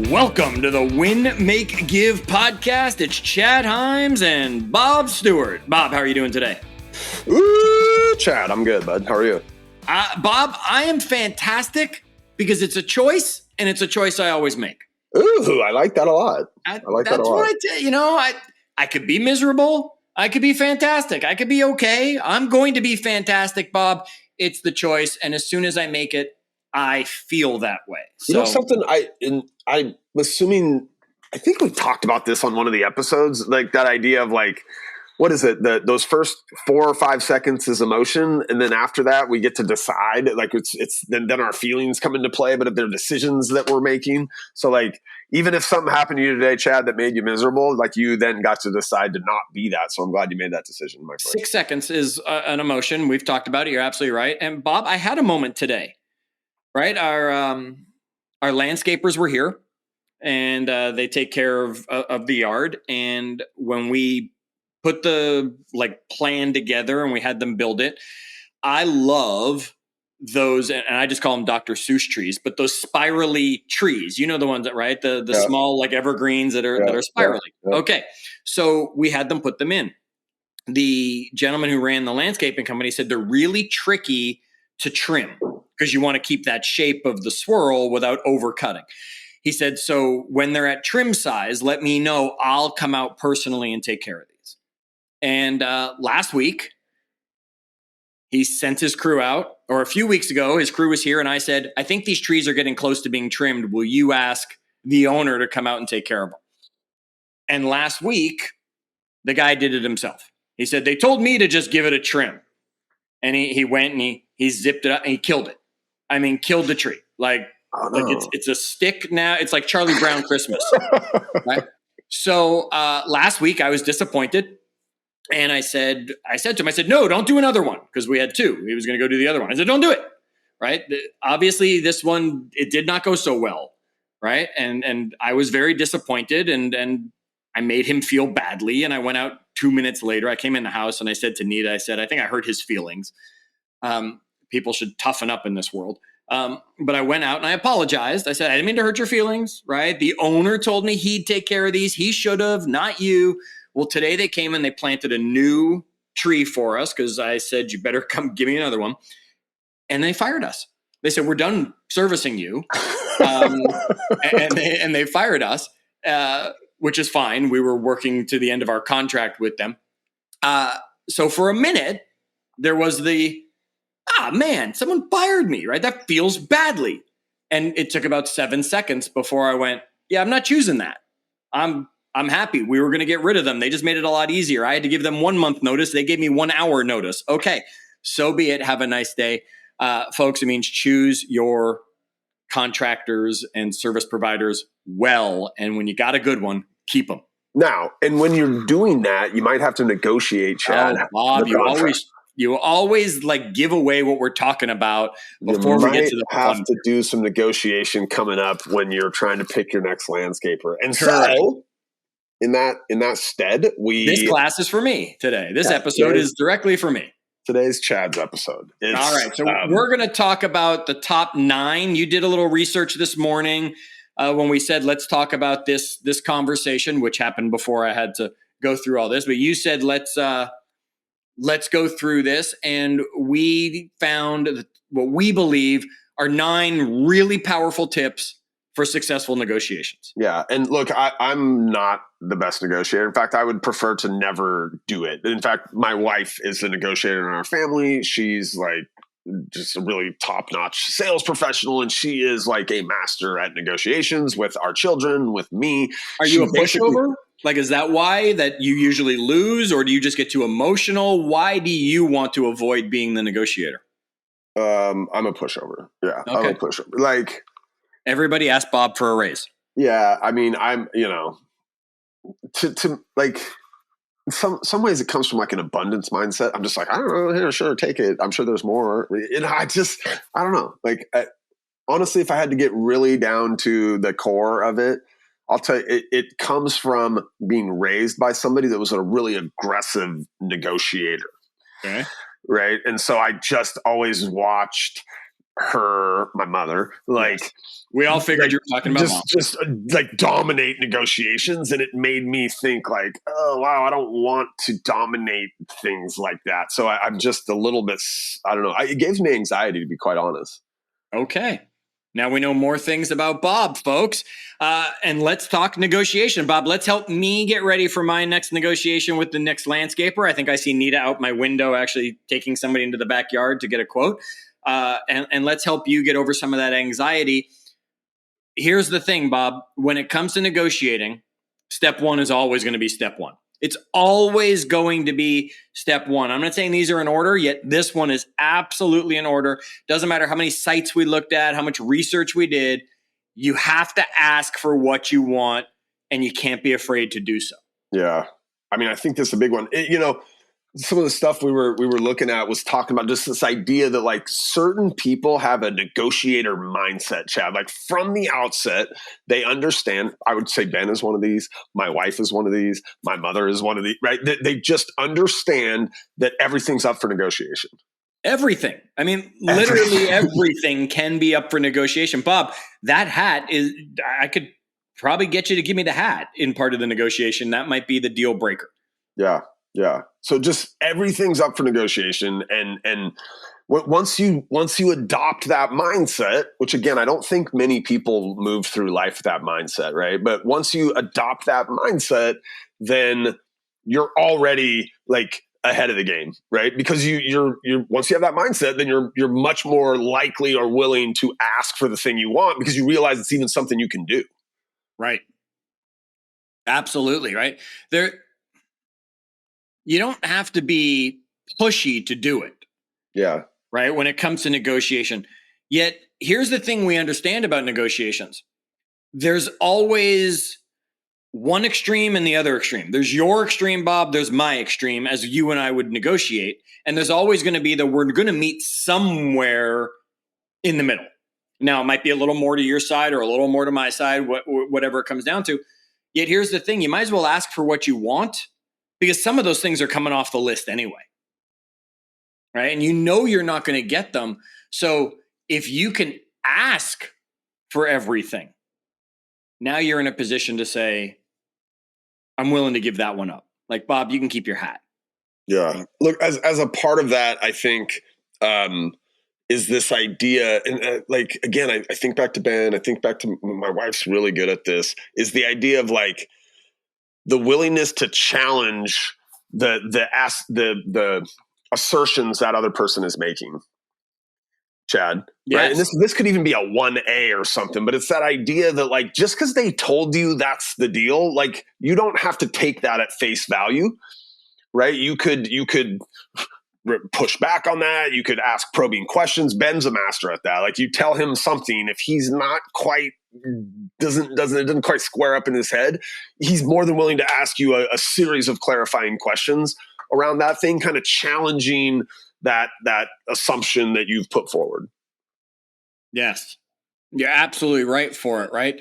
Welcome to the Win, Make, Give podcast. It's Chad Hyams and Bob Stewart. Bob, how are you doing today? Ooh, Chad, I'm good, bud. How are you? Bob, I am fantastic because it's a choice, and it's a choice I always make. Ooh, I like that a lot. I like that a lot. That's what I tell you. I could be miserable. I could be fantastic. I could be okay. I'm going to be fantastic, Bob. It's the choice, and as soon as I make it, I feel that way. So, you know something? I'm assuming. I think we talked about this on one of the episodes. Like that idea of like, what is it? Those first 4 or 5 seconds is emotion, and then after that we get to decide. Like it's then our feelings come into play, but if they're decisions that we're making. So like even if something happened to you today, Chad, that made you miserable, like you then got to decide to not be that. So I'm glad you made that decision, my friend. 6 seconds is an emotion. We've talked about it. You're absolutely right. And Bob, I had a moment today. Right, our landscapers were here, and they take care of the yard. And when we put the plan together and we had them build it, I love those, and I just call them Dr. Seuss trees, but those spirally trees. You know the ones that the small evergreens that are spiraling. Yeah. Okay, so we had them put them in. The gentleman who ran the landscaping company said they're really tricky to trim, because you want to keep that shape of the swirl without overcutting. He said, so when they're at trim size, let me know. I'll come out personally and take care of these. And last week, he sent his crew out, or a few weeks ago, his crew was here, and I said, I think these trees are getting close to being trimmed. Will you ask the owner to come out and take care of them? And last week, the guy did it himself. He said, they told me to just give it a trim. And he went and he zipped it up and he killed it. I mean, killed the tree. It's a stick now. It's like Charlie Brown Christmas. Right? So last week I was disappointed, and I said to him, no, don't do another one, because we had two. He was going to go do the other one. I said, don't do it. Right? Obviously, this one, it did not go so well. Right? And I was very disappointed, and I made him feel badly. And I went out 2 minutes later. I came in the house and I said to Nita, I think I hurt his feelings. People should toughen up in this world. But I went out and I apologized. I said, I didn't mean to hurt your feelings, right? The owner told me he'd take care of these. He should have, not you. Well, today they came and they planted a new tree for us, because I said, you better come give me another one. And they fired us. They said, we're done servicing you. And they fired us, which is fine. We were working to the end of our contract with them. So for a minute, there was man, someone fired me, right? That feels badly. And it took about 7 seconds before I went, yeah, I'm not choosing that. I'm happy. We were going to get rid of them. They just made it a lot easier. I had to give them 1 month notice. They gave me 1 hour notice. Okay, so be it. Have a nice day. Folks, it means choose your contractors and service providers well. And when you got a good one, keep them. Now, and when you're doing that, you might have to negotiate, Chad. Oh, Bob, you always give away what we're talking about before we get to the fun. You have to do some negotiation coming up when you're trying to pick your next landscaper. And correct. So in that stead, this class is for me today. This episode is directly for me. Today's Chad's episode. All right. So we're going to talk about the top 9. You did a little research this morning when we said, let's talk about this conversation, which happened before I had to go through all this. But you said, let's go through this. And we found what we believe are 9 really powerful tips for successful negotiations. Yeah. And look, I'm not the best negotiator. In fact, I would prefer to never do it. In fact, my wife is the negotiator in our family. She's just a really top-notch sales professional, and she is a master at negotiations with our children, with me. Are you a pushover? Is that why that you usually lose, or do you just get too emotional? Why do you want to avoid being the negotiator? I'm a pushover. Yeah, okay. I'm a pushover. Everybody asked Bob for a raise. Yeah, I mean, I'm some ways it comes from an abundance mindset. I'm just I don't know, here, sure, take it. I'm sure there's more. I don't know. Honestly, if I had to get really down to the core of it, I'll tell you, it comes from being raised by somebody that was a really aggressive negotiator. Okay. Right. And so I just always watched my mother, like, Yes. We all figured like you were talking about mom. just like dominate negotiations. And it made me think like, oh, wow, I don't want to dominate things like that. So I'm just a little bit, I don't know. It gives me anxiety, to be quite honest. Okay. Now we know more things about Bob, folks. And let's talk negotiation. Bob, let's help me get ready for my next negotiation with the next landscaper. I think I see Nita out my window actually taking somebody into the backyard to get a quote. And let's help you get over some of that anxiety. Here's the thing, Bob. When it comes to negotiating, step one is always going to be step one. It's always going to be step one. I'm not saying these are in order, yet this one is absolutely in order. Doesn't matter how many sites we looked at, how much research we did. You have to ask for what you want, and you can't be afraid to do so. Yeah. I mean, I think this is a big one. Some of the stuff we were looking at was talking about just this idea that like certain people have a negotiator mindset, Chad. Like from the outset, they understand. I would say Ben is one of these. My wife is one of these. My mother is one of these, right? They just understand that everything's up for negotiation. Everything. I mean, literally everything can be up for negotiation. Bob, that hat is, I could probably get you to give me the hat in part of the negotiation. That might be the deal breaker. Yeah. Yeah. So just everything's up for negotiation. And once you adopt that mindset, which again, I don't think many people move through life with that mindset, right? But once you adopt that mindset, then you're already like ahead of the game, right? Because you're once you have that mindset, then you're much more likely or willing to ask for the thing you want because you realize it's even something you can do. Right. Absolutely. Right. You don't have to be pushy to do it. Yeah. Right. When it comes to negotiation. Yet here's the thing we understand about negotiations. There's always one extreme and the other extreme. There's your extreme, Bob. There's my extreme as you and I would negotiate. And there's always going to be we're going to meet somewhere in the middle. Now, it might be a little more to your side or a little more to my side, whatever it comes down to. Yet here's the thing. You might as well ask for what you want, because some of those things are coming off the list anyway, right? And you know you're not going to get them. So if you can ask for everything, now you're in a position to say, I'm willing to give that one up. Like, Bob, you can keep your hat. Yeah. Look, as a part of that, I think is this idea, and like, again, I think back to Ben, I think back to my wife's really good at this, is the idea of like, the willingness to challenge the assertions that other person is making, Chad. Yes. Right? And this could even be a 1A or something, but it's that idea that like, just because they told you that's the deal, like you don't have to take that at face value, right? You could push back on that. You could ask probing questions. Ben's a master at that. Like you tell him something, if he's not quite doesn't quite square up in his head, he's more than willing to ask you a series of clarifying questions around that thing, kind of challenging that assumption that you've put forward. Yes, you're absolutely right for it. Right.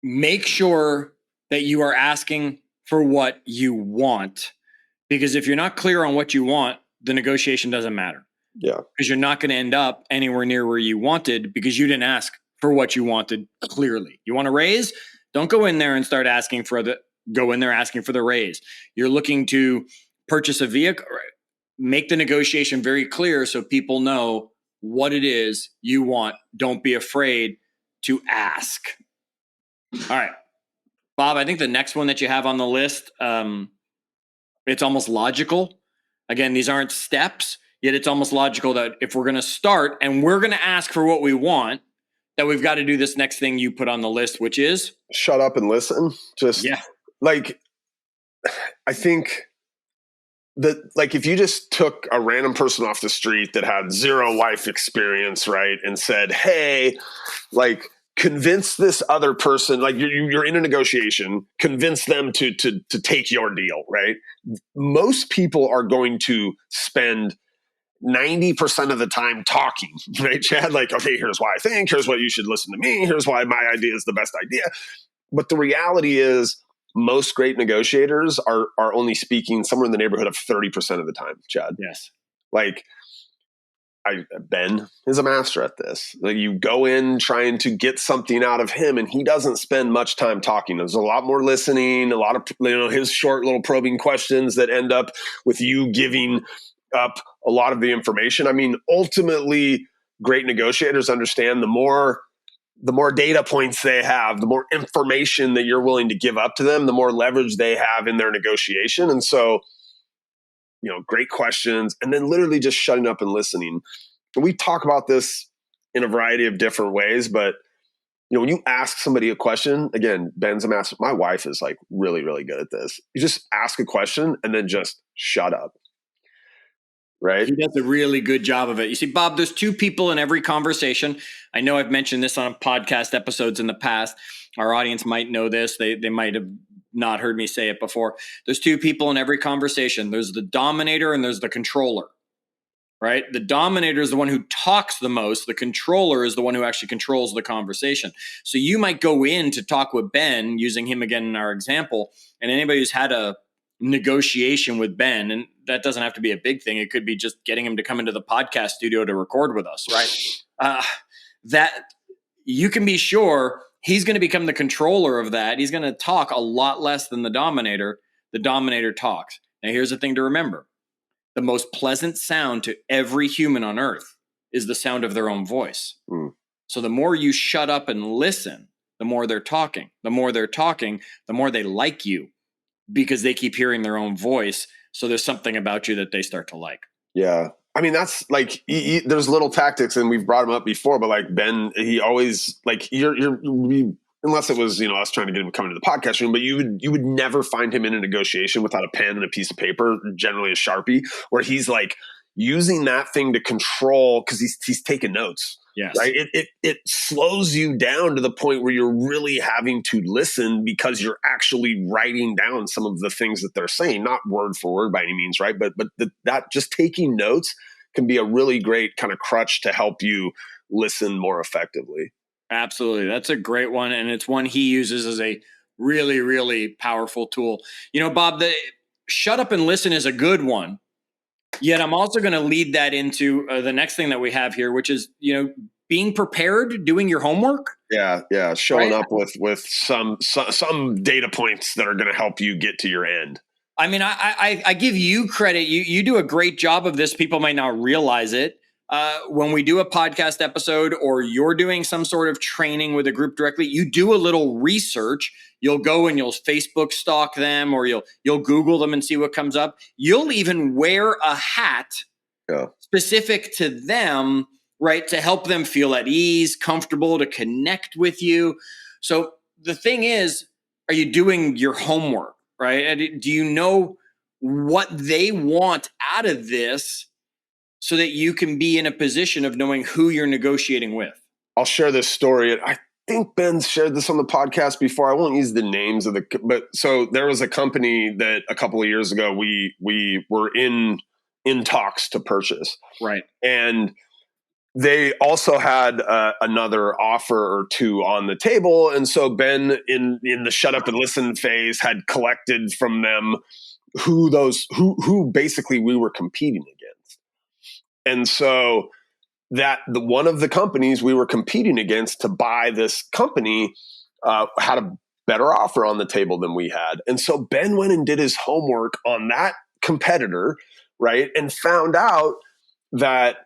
Make sure that you are asking for what you want, because if you're not clear on what you want, the negotiation doesn't matter. Yeah. Because you're not going to end up anywhere near where you wanted because you didn't ask for what you wanted clearly. You want a raise? Don't go in there and start asking for the raise. You're looking to purchase a vehicle, make the negotiation very clear so people know what it is you want. Don't be afraid to ask. All right, Bob, I think the next one that you have on the list, it's almost logical. Again, these aren't steps. Yet it's almost logical that if we're going to start and we're going to ask for what we want, that we've got to do this next thing you put on the list, which is shut up and listen. Like, I think that like if you just took a random person off the street that had zero life experience, right, and said, hey, like convince this other person, like you're in a negotiation, convince them to take your deal, right? Most people are going to spend 90% of the time talking, right, Chad? Like, okay, here's why I think, here's why you should listen to me, here's why my idea is the best idea. But the reality is most great negotiators are only speaking somewhere in the neighborhood of 30% of the time, Chad. Yes. Like, Ben is a master at this. Like, you go in trying to get something out of him, and he doesn't spend much time talking. There's a lot more listening, a lot of his short little probing questions that end up with you giving up a lot of the information. I mean, ultimately, great negotiators understand the more data points they have, the more information that you're willing to give up to them, the more leverage they have in their negotiation. And so, great questions, and then literally just shutting up and listening. And we talk about this in a variety of different ways, but when you ask somebody a question, again, Ben's a master. My wife is like really, really good at this. You just ask a question and then just shut up. Right? He does a really good job of it. You see, Bob, there's two people in every conversation. I know I've mentioned this on podcast episodes in the past. Our audience might know this. They might have not heard me say it before. There's two people in every conversation. There's the dominator and there's the controller, right? The dominator is the one who talks the most. The controller is the one who actually controls the conversation. So you might go in to talk with Ben, using him again in our example, and anybody who's had a negotiation with Ben, and that doesn't have to be a big thing. It could be just getting him to come into the podcast studio to record with us, right? That you can be sure he's going to become the controller of that. He's going to talk a lot less than the dominator. The dominator talks. Now, here's the thing to remember. The most pleasant sound to every human on earth is the sound of their own voice. So the more you shut up and listen, the more they're talking. The more they're talking, the more they like you, because they keep hearing their own voice. So there's something about you that they start to like. Yeah. I mean, that's like, there's little tactics, and we've brought him up before, but like Ben, he always like, unless it was, us trying to get him to come into the podcast room, but you would never find him in a negotiation without a pen and a piece of paper, generally a Sharpie, where he's like using that thing to control, because he's taking notes. Yes. Right. It slows you down to the point where you're really having to listen, because you're actually writing down some of the things that they're saying, not word for word by any means. Right. But that just taking notes can be a really great kind of crutch to help you listen more effectively. Absolutely. That's a great one. And it's one he uses as a really, really powerful tool. Bob, the shut up and listen is a good one. Yet I'm also going to lead that into the next thing that we have here, which is, being prepared, doing your homework. Yeah. Showing up with some data points that are going to help you get to your end. I mean, I give you credit. You do a great job of this. People might not realize it. When we do a podcast episode, or you're doing some sort of training with a group directly, you do a little research. You'll go and you'll Facebook stalk them, or you'll Google them and see what comes up. You'll even wear a hat specific to them, right, to help them feel at ease, comfortable, to connect with you. So the thing is, are you doing your homework, right? And do you know what they want out of this, so that you can be in a position of knowing who you're negotiating with? I'll share this story. I think Ben's shared this on the podcast before. I won't use the names but so there was a company that a couple of years ago we were in talks to purchase. Right. And they also had another offer or two on the table. And so Ben, in the shut up and listen phase, had collected from them who basically we were competing against. And so one of the companies we were competing against to buy this company had a better offer on the table than we had. And so Ben went and did his homework on that competitor, right? And found out that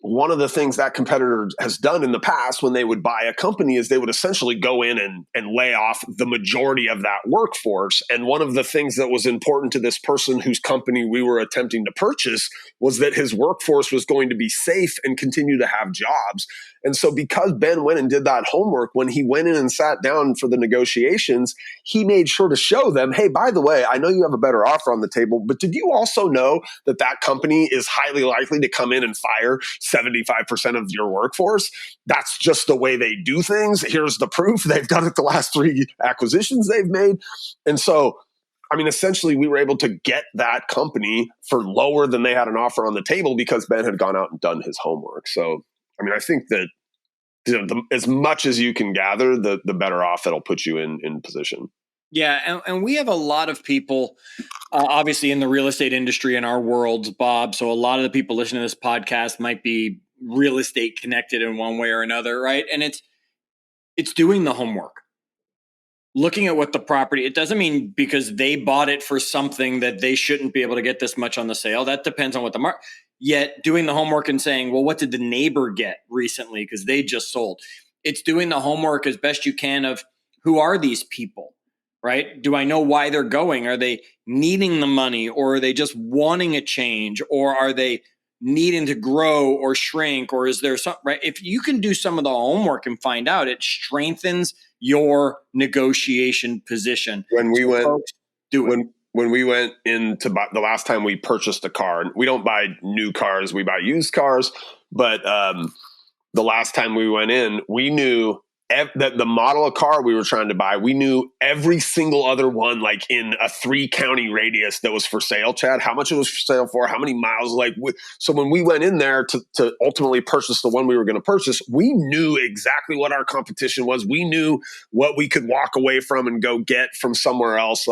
one of the things that competitor has done in the past when they would buy a company is they would essentially go in and lay off the majority of that workforce. And one of the things that was important to this person whose company we were attempting to purchase was that his workforce was going to be safe and continue to have jobs. And so because Ben went and did that homework, when he went in and sat down for the negotiations, he made sure to show them, hey, by the way, I know you have a better offer on the table, but did you also know that that company is highly likely to come in and fire 75% of your workforce? That's just the way they do things. Here's the proof. They've done it the last 3 acquisitions they've made. And so, I mean, essentially, we were able to get that company for lower than they had an offer on the table because Ben had gone out and done his homework. So, I mean, I think that as much as you can gather, the better off it'll put you in position. Yeah, and we have a lot of people, obviously, in the real estate industry in our worlds, Bob. So a lot of the people listening to this podcast might be real estate connected in one way or another, right? And it's doing the homework. Looking at what the property, it doesn't mean because they bought it for something that they shouldn't be able to get this much on the sale. That depends on what the market, yet doing the homework and saying, well, what did the neighbor get recently? Because they just sold. It's doing the homework as best you can of who are these people, right? Do I know why they're going? Are they needing the money, or are they just wanting a change, or are they needing to grow or shrink, or is there some, right? If you can do some of the homework and find out, it strengthens your negotiation position. When we went, folks, do it. When we went into the last time we purchased a car, we don't buy new cars, we buy used cars. But the last time we went in, we knew that the model of car we were trying to buy, we knew every single other one, like in a 3-county radius that was for sale, Chad, how much it was for sale for, how many miles. So when we went in there to ultimately purchase the one we were going to purchase, we knew exactly what our competition was. We knew what we could walk away from and go get from somewhere else.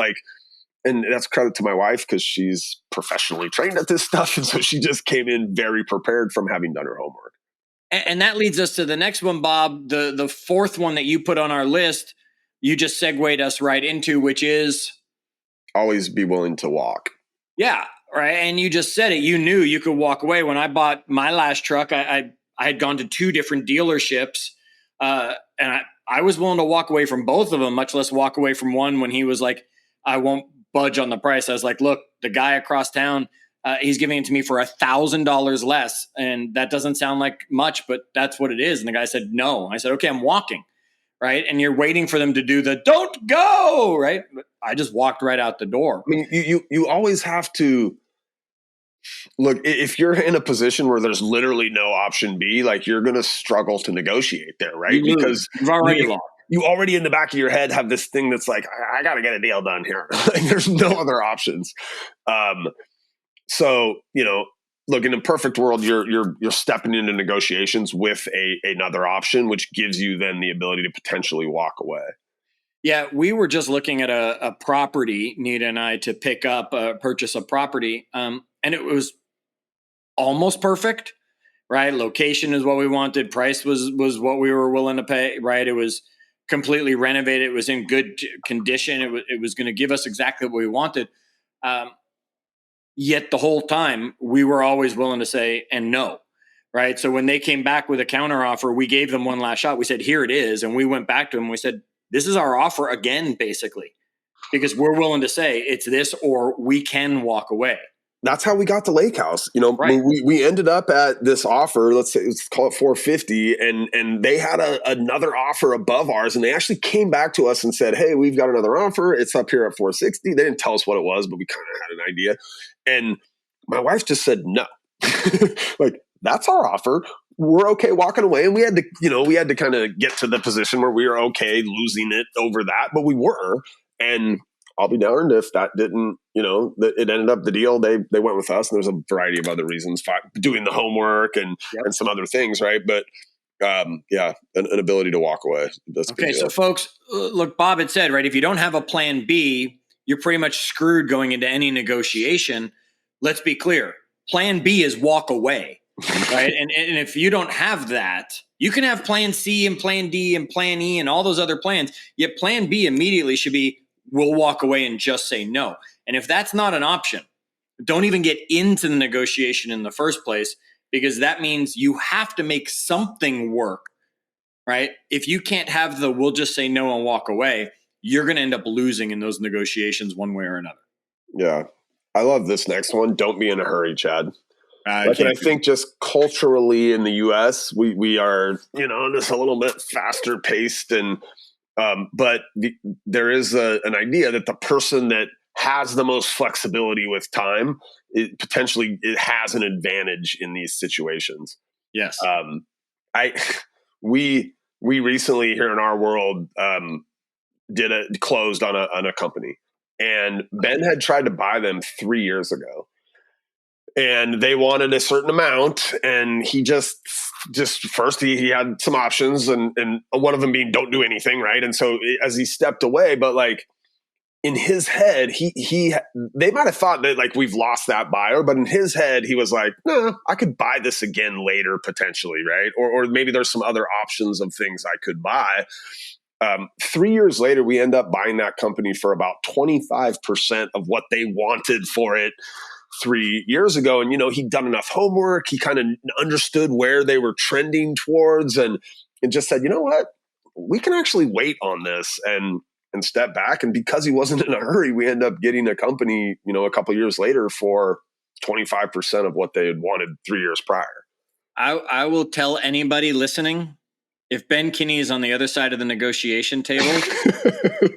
And that's credit to my wife, because she's professionally trained at this stuff. And so she just came in very prepared from having done her homework. And that leads us to the next one, Bob, the fourth one that you put on our list. You just segued us right into, which is always be willing to walk. Yeah, right. And you just said it. You knew you could walk away. When I bought my last truck, I had gone to 2 different dealerships, and I was willing to walk away from both of them, much less walk away from one when he was like, I won't budge on the price. I was like, look, the guy across town, he's giving it to me for $1,000 less. And that doesn't sound like much, but that's what it is. And the guy said, no. I said, okay, I'm walking. Right. And you're waiting for them to do the don't go. Right. I just walked right out the door. I mean, you always have to look, if you're in a position where there's literally no option B, like you're going to struggle to negotiate there. Right. Because you've already lost. You already in the back of your head have this thing that's like, I got to get a deal done here. Like, there's no other options. So, look, in a perfect world, you're stepping into negotiations with another option, which gives you then the ability to potentially walk away. Yeah, we were just looking at a property, Nita and I, to purchase a property, and it was almost perfect, right? Location is what we wanted. Price was what we were willing to pay, right? It was completely renovated. It was in good condition. It was going to give us exactly what we wanted. Yet the whole time we were always willing to say and no, right? So when they came back with a counter offer, we gave them one last shot. We said, here it is. And we went back to them. We said, this is our offer again, basically, because we're willing to say it's this or we can walk away. That's how we got to Lake House. Right. We ended up at this offer, let's call it 450, and they had another offer above ours, and they actually came back to us and said, hey, we've got another offer. It's up here at 460. They didn't tell us what it was, but we kind of had an idea. And my wife just said no. Like, that's our offer. We're okay walking away. And we had to kind of get to the position where we were okay losing it over that, but we were. And I'll be darned if that didn't, it ended up the deal. They went with us, and there's a variety of other reasons, doing the homework and some other things, right? But an ability to walk away. That's okay. So folks, look, Bob had said, right, if you don't have a plan B, you're pretty much screwed going into any negotiation. Let's be clear. Plan B is walk away, right? and if you don't have that, you can have plan C and plan D and plan E and all those other plans. Yet plan B immediately should be, we'll walk away and just say no. And if that's not an option, don't even get into the negotiation in the first place, because that means you have to make something work, right? If you can't have the we'll just say no and walk away, you're going to end up losing in those negotiations one way or another. Yeah. I love this next one. Don't be in a hurry, Chad. I think just culturally in the U.S., we are, just a little bit faster paced, and but there is an idea that the person that has the most flexibility with time, it has an advantage in these situations. Yes. We recently here in our world closed on a company, and Ben had tried to buy them 3 years ago. And they wanted a certain amount, and he just first he had some options, and one of them being don't do anything, right? And so as he stepped away, but like in his head, they might have thought that like we've lost that buyer, but in his head, he was like, no, I could buy this again later potentially, right? Or maybe there's some other options of things I could buy. 3 years later, we end up buying that company for about 25% of what they wanted for it 3 years ago. And, he'd done enough homework. He kind of understood where they were trending towards and just said, you know what, we can actually wait on this and step back. And because he wasn't in a hurry, we end up getting a company, a couple of years later for 25% of what they had wanted 3 years prior. I will tell anybody listening, if Ben Kinney is on the other side of the negotiation table,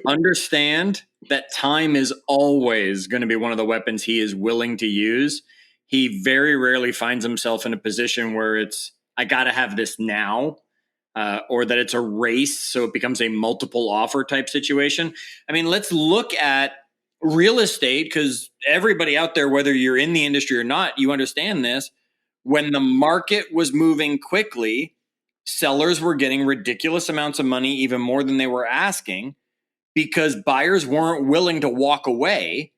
understand that time is always going to be one of the weapons he is willing to use. He very rarely finds himself in a position where it's, I got to have this now, or that it's a race, so it becomes a multiple offer type situation. I mean, let's look at real estate, because everybody out there, whether you're in the industry or not, you understand this. When the market was moving quickly, sellers were getting ridiculous amounts of money, even more than they were asking, because buyers weren't willing to walk away.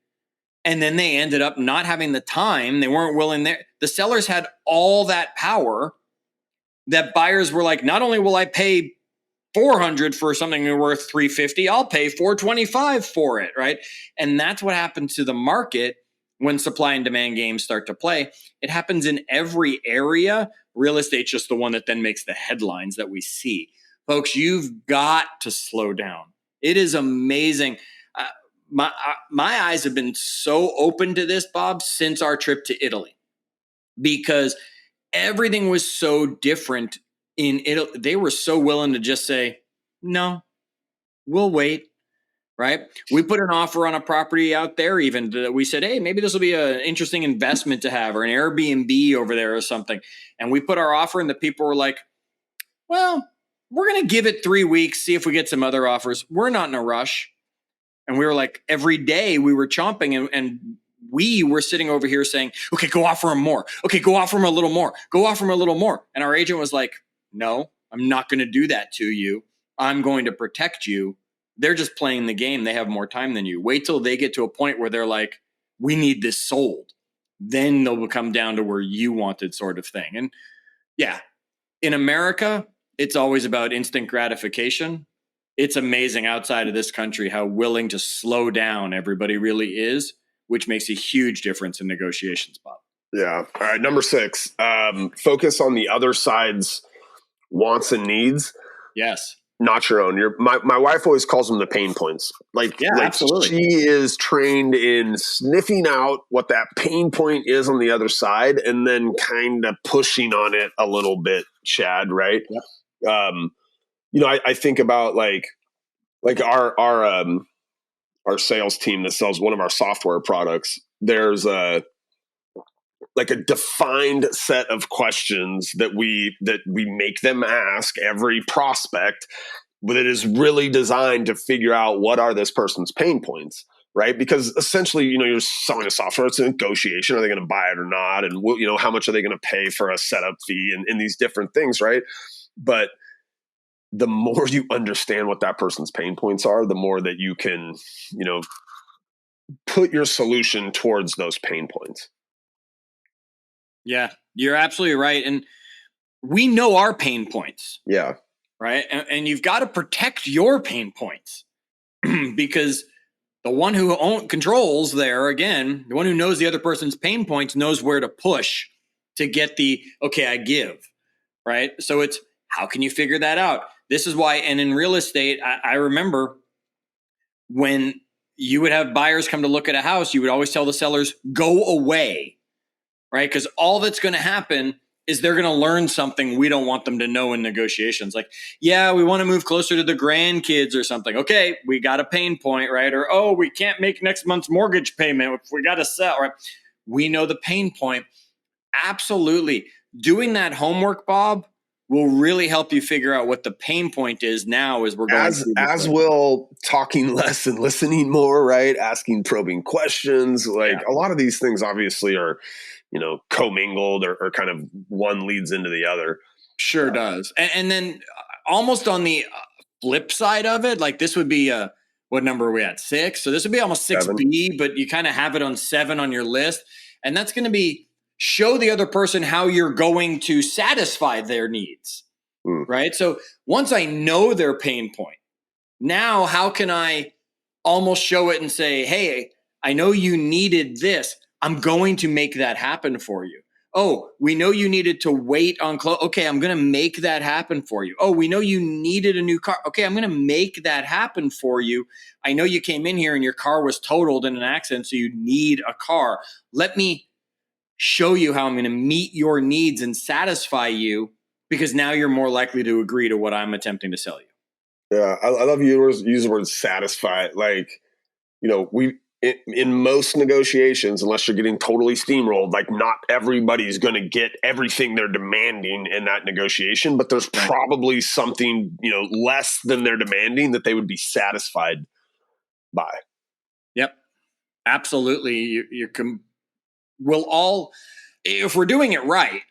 And then they ended up not having the time. They weren't willing there. The sellers had all that power that buyers were like, not only will I pay $400 for something worth $350, I'll pay $425 for it, right? And that's what happens to the market when supply and demand games start to play. It happens in every area. Real estate's just the one that then makes the headlines that we see. Folks, you've got to slow down. It is amazing. My eyes have been so open to this, Bob, since our trip to Italy, because everything was so different in Italy. They were so willing to just say, no, we'll wait. Right? We put an offer on a property out there, even we said, hey, maybe this will be an interesting investment to have, or an Airbnb over there or something. And we put our offer and the people were like, well, we're going to give it 3 weeks, see if we get some other offers. We're not in a rush. And we were like, every day we were chomping and we were sitting over here saying, okay, go offer them more. Okay, go offer them a little more. Go offer them a little more. And our agent was like, no, I'm not going to do that to you. I'm going to protect you. They're just playing the game. They have more time than you. Wait till they get to a point where they're like, we need this sold. Then they'll come down to where you wanted, sort of thing. And yeah, in America, it's always about instant gratification. It's amazing outside of this country how willing to slow down everybody really is, which makes a huge difference in negotiations, Bob. Yeah. All right. Number 6, focus on the other side's wants and needs. Yes. Not your own. My wife always calls them the pain points. Absolutely. She is trained in sniffing out what that pain point is on the other side and then kind of pushing on it a little bit, Chad, right? Yep. I think about like our sales team that sells one of our software products. There's a defined set of questions that we make them ask every prospect, but it is really designed to figure out what are this person's pain points, right? Because essentially, you're selling a software, it's a negotiation. Are they going to buy it or not? And how much are they going to pay for a setup fee and these different things, right? But the more you understand what that person's pain points are, the more that you can, put your solution towards those pain points. Yeah, you're absolutely right. And we know our pain points. Yeah. Right. And you've got to protect your pain points because the one who controls there, again, the one who knows the other person's pain points knows where to push to get the, okay, I give. Right. So it's, how can you figure that out? This is why. And in real estate, I remember when you would have buyers come to look at a house, you would always tell the sellers, go away. Right? Because all that's going to happen is they're going to learn something we don't want them to know in negotiations. Like, yeah, we want to move closer to the grandkids or something. Okay, we got a pain point, right? Or, oh, we can't make next month's mortgage payment. We got to sell, right? We know the pain point. Absolutely. Doing that homework, Bob, will really help you figure out what the pain point is now as we're going through as will talking less and listening more, right? Asking probing questions. A lot of these things obviously are, commingled or kind of one leads into the other. Sure does. And then almost on the flip side of it, like this would be what number are we at? 6. So this would be almost 6B, but you kind of have it on 7 on your list. And that's going to be show the other person how you're going to satisfy their needs, right? So once I know their pain point, now how can I almost show it and say, hey, I know you needed this. I'm going to make that happen for you. Oh, we know you needed to wait on clothes. Okay, I'm going to make that happen for you. Oh, we know you needed a new car. Okay, I'm going to make that happen for you. I know you came in here and your car was totaled in an accident, so you need a car. Let me show you how I'm going to meet your needs and satisfy you, because now you're more likely to agree to what I'm attempting to sell you. Yeah, I love you use the word satisfy. Like, in most negotiations, unless you're getting totally steamrolled, like not everybody's going to get everything they're demanding in that negotiation, but there's probably something, less than they're demanding that they would be satisfied by. Yep, absolutely. We'll all, if we're doing it right,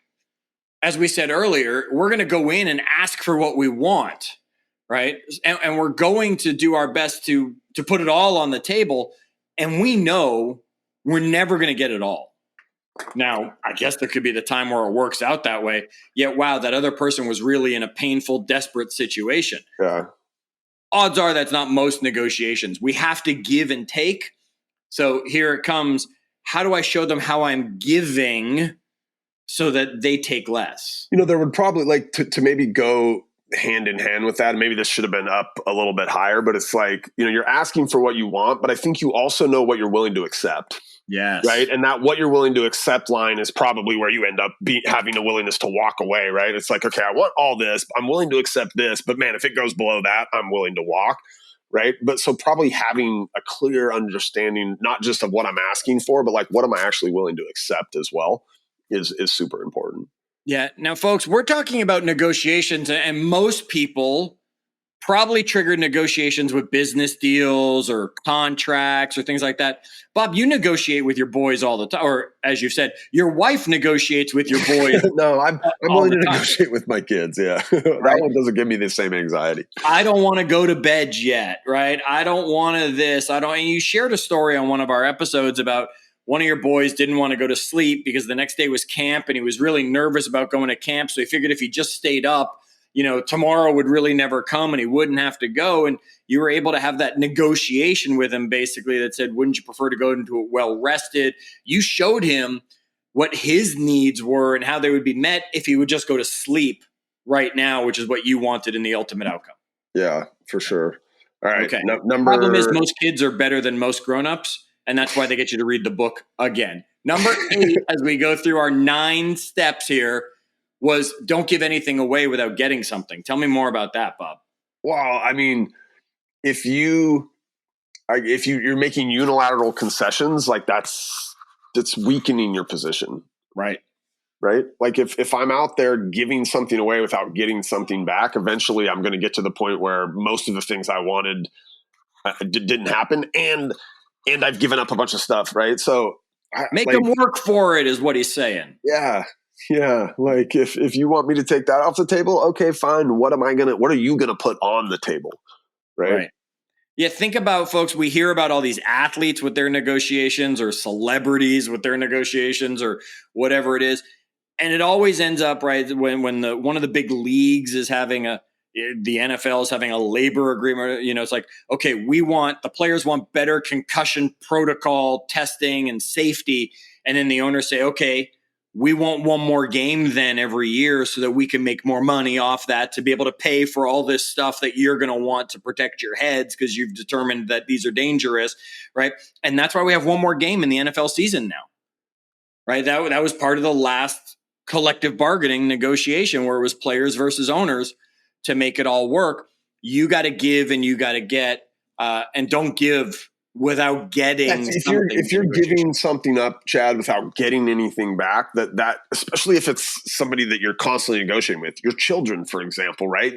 as we said earlier, we're going to go in and ask for what we want, right? And we're going to do our best to put it all on the table. And we know we're never going to get it all. Now, I guess there could be the time where it works out that way. Yet, wow, that other person was really in a painful, desperate situation. Yeah. Odds are that's not most negotiations. We have to give and take. So here it comes. How do I show them how I'm giving so that they take less? There would probably like to maybe go hand in hand with that. And maybe this should have been up a little bit higher, but it's like, you're asking for what you want, but I think you also know what you're willing to accept. Yes. Right. And that what you're willing to accept line is probably where you end up having a willingness to walk away. Right. It's like, okay, I want all this. I'm willing to accept this, but man, if it goes below that, I'm willing to walk. Right. But so probably having a clear understanding, not just of what I'm asking for, but like, what am I actually willing to accept as well is super important. Yeah. Now, folks, we're talking about negotiations, and most people probably triggered negotiations with business deals or contracts or things like that. Bob, you negotiate with your boys all the time, or as you said, your wife negotiates with your boys. No, I'm willing to negotiate with my kids. Yeah. That one doesn't give me the same anxiety. I don't want to go to bed yet, right? I don't want to this. And you shared a story on one of our episodes about one of your boys didn't want to go to sleep because the next day was camp and he was really nervous about going to camp. So he figured if he just stayed up, tomorrow would really never come and he wouldn't have to go. And you were able to have that negotiation with him basically that said, wouldn't you prefer to go into it well rested? You showed him what his needs were and how they would be met if he would just go to sleep right now, which is what you wanted in the ultimate outcome. Yeah, for sure. All right. Okay. Problem is most kids are better than most grownups. And that's why they get you to read the book again. Number 8, as we go through our 9 steps here, was don't give anything away without getting something. Tell me more about that, Bob. Well, I mean, if you're making unilateral concessions, like that's weakening your position. Right. Right. Like if I'm out there giving something away without getting something back, eventually I'm going to get to the point where most of the things I wanted didn't happen. And I've given up a bunch of stuff, right? So make them work for it is what he's saying. Yeah. Yeah. Like if you want me to take that off the table, okay, fine. What are you going to put on the table? Right. Yeah. Think about, folks, we hear about all these athletes with their negotiations or celebrities with their negotiations or whatever it is. And it always ends up, right, when one of the big leagues is having the NFL is having a labor agreement, it's like, okay, the players want better concussion protocol testing and safety. And then the owners say, okay, we want one more game then every year so that we can make more money off that to be able to pay for all this stuff that you're going to want to protect your heads because you've determined that these are dangerous, right? And that's why we have one more game in the NFL season now, right? That was part of the last collective bargaining negotiation where it was players versus owners to make it all work. You got to give and you got to get, and don't give without getting. If you're giving something up, Chad, without getting anything back, that especially if it's somebody that you're constantly negotiating with, your children, for example, right?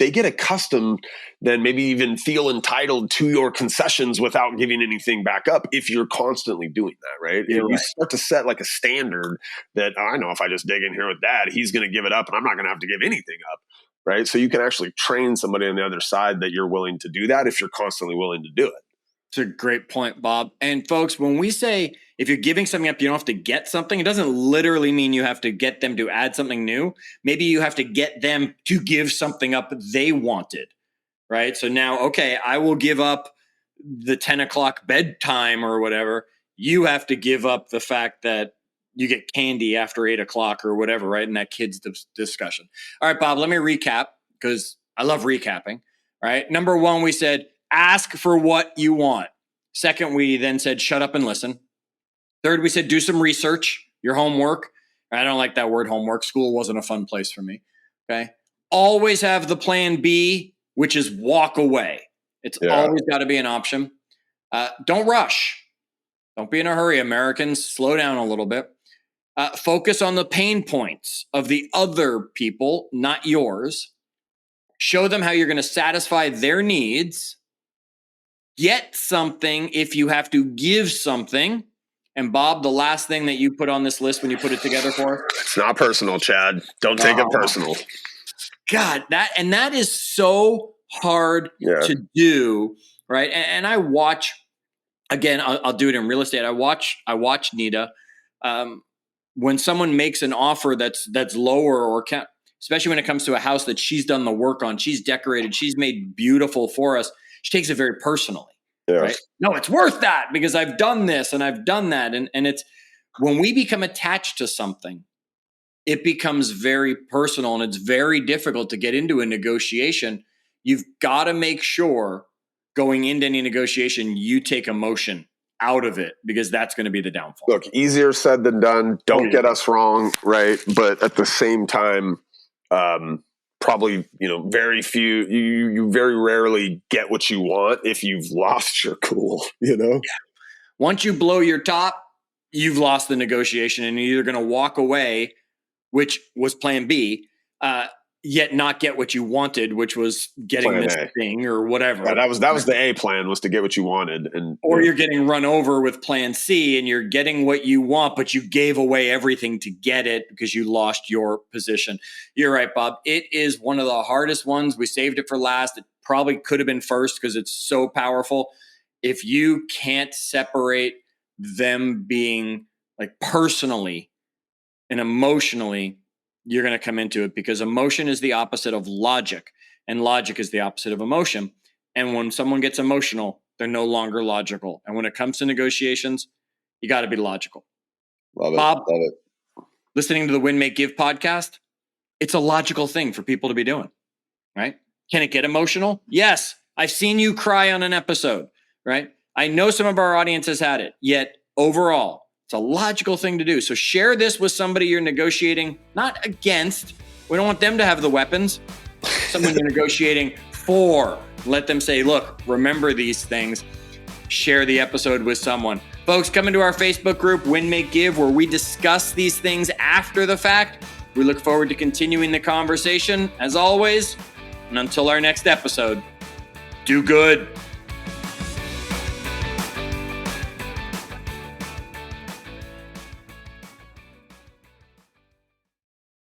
They get accustomed, then maybe even feel entitled to your concessions without giving anything back up if you're constantly doing that, right? You start to set like a standard that I know if I just dig in here with dad, he's going to give it up and I'm not going to have to give anything up. right? So you can actually train somebody on the other side that you're willing to do that if you're constantly willing to do it. It's a great point, Bob. And folks, when we say if you're giving something up, you don't have to get something, it doesn't literally mean you have to get them to add something new. Maybe you have to get them to give something up they wanted, right? So now, okay, I will give up the 10 o'clock bedtime or whatever. You have to give up the fact that you get candy after 8 o'clock or whatever, right? In that kid's discussion. All right, Bob, let me recap because I love recapping, right? Number one, we said, ask for what you want. Second, we then said, shut up and listen. Third, we said, do some research, your homework. I don't like that word homework. School wasn't a fun place for me. Okay. Always have the plan B, which is walk away. It's always got to be an option. Don't rush. Don't be in a hurry, Americans. Slow down a little bit. Focus on the pain points of the other people, not yours. Show them how you're going to satisfy their needs. Get something if you have to give something. And Bob, the last thing that you put on this list when you put it together for us? It's not personal, Chad. Don't take it personal. God, that is so hard to do, right? And I watch, again, I'll do it in real estate. I watch Nita. When someone makes an offer that's lower or especially when it comes to a house that she's done the work on, she's decorated, she's made beautiful for us. She takes it very personally, right? No, it's worth that because I've done this and I've done that. And it's when we become attached to something, it becomes very personal and it's very difficult to get into a negotiation. You've got to make sure going into any negotiation, you take emotion out of it because that's going to be the downfall. Look, easier said than done. Don't get us wrong, right? But at the same time, probably, very few, you very rarely get what you want if you've lost your cool, Yeah. Once you blow your top, you've lost the negotiation and you're either going to walk away, which was plan B, yet not get what you wanted, which was getting plan this A. thing or whatever. Yeah, that was the A plan, was to get what you wanted. Or you're getting run over with plan C and you're getting what you want, but you gave away everything to get it because you lost your position. You're right, Bob. It is one of the hardest ones. We saved it for last. It probably could have been first because it's so powerful. If you can't separate them being like personally and emotionally, you're going to come into it because emotion is the opposite of logic and logic is the opposite of emotion. And when someone gets emotional, they're no longer logical. And when it comes to negotiations, you got to be logical. Love it. Bob, Love it. Listening to the Win, Make, Give podcast, it's a logical thing for people to be doing, right? Can it get emotional? Yes. I've seen you cry on an episode, right? I know some of our audience has had it, yet overall, it's a logical thing to do. So share this with somebody you're negotiating, not against. We don't want them to have the weapons. Someone you're negotiating for. Let them say, look, remember these things. Share the episode with someone. Folks, come into our Facebook group, Win, Make, Give, where we discuss these things after the fact. We look forward to continuing the conversation, as always. And until our next episode, do good.